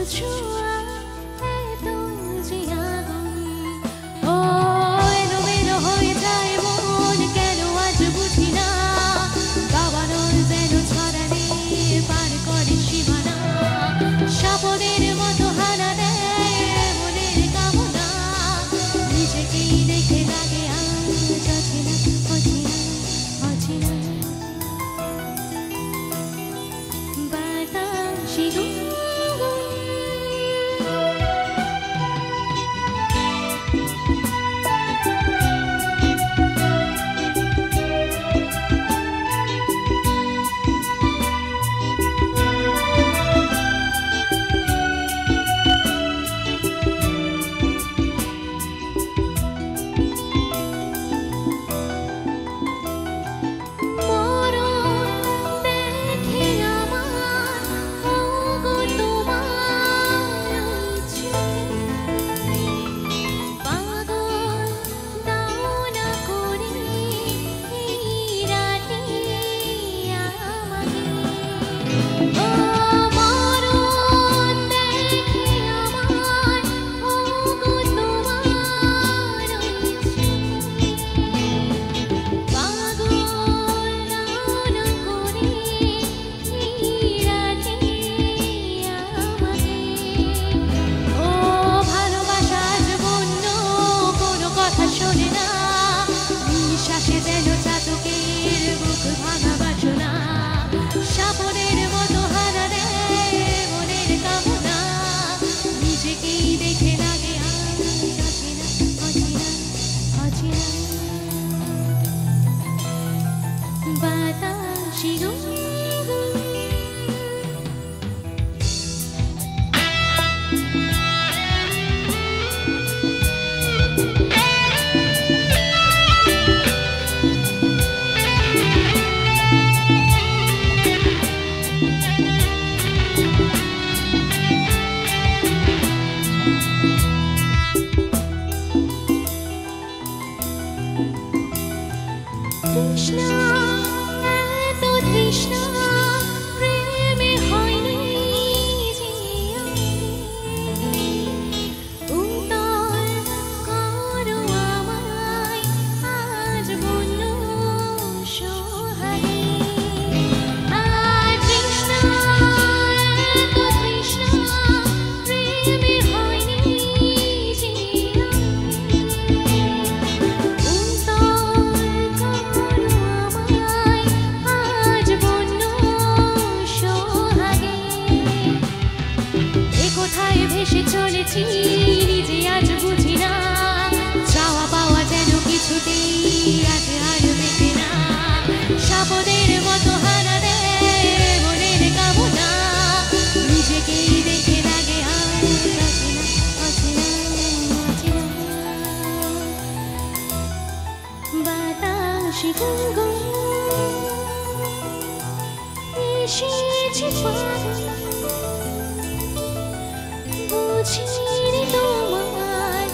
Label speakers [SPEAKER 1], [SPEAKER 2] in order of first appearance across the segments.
[SPEAKER 1] ছোঁয়া এত যে আগুন ও এলোমেলো হয়ে যায় মন কেন আজ বুঝি না দাবানল যেন ছড়ালে পার করে সীমানা সাপদের মতো হানা দেয় মনের কামনা নিজেকেই দেখে লাগে আজ অচেনা অচেনা অচেনা বাতাসে নিজে আজ বুঝি না চাওয়া পাওয়া যেন কিছুতেই আজ আর মেটে না সাপদের মতো হানা দেয় মনের কামনা নিজেকেই দেখে লাগে আজ অচেনা অচেনা বাতাসে গুনগুন এসেছে বুঝিনি তোমার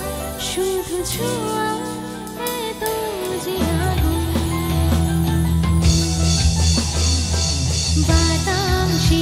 [SPEAKER 1] শুধু ছোঁয়া এত যে আগুন বাতাসে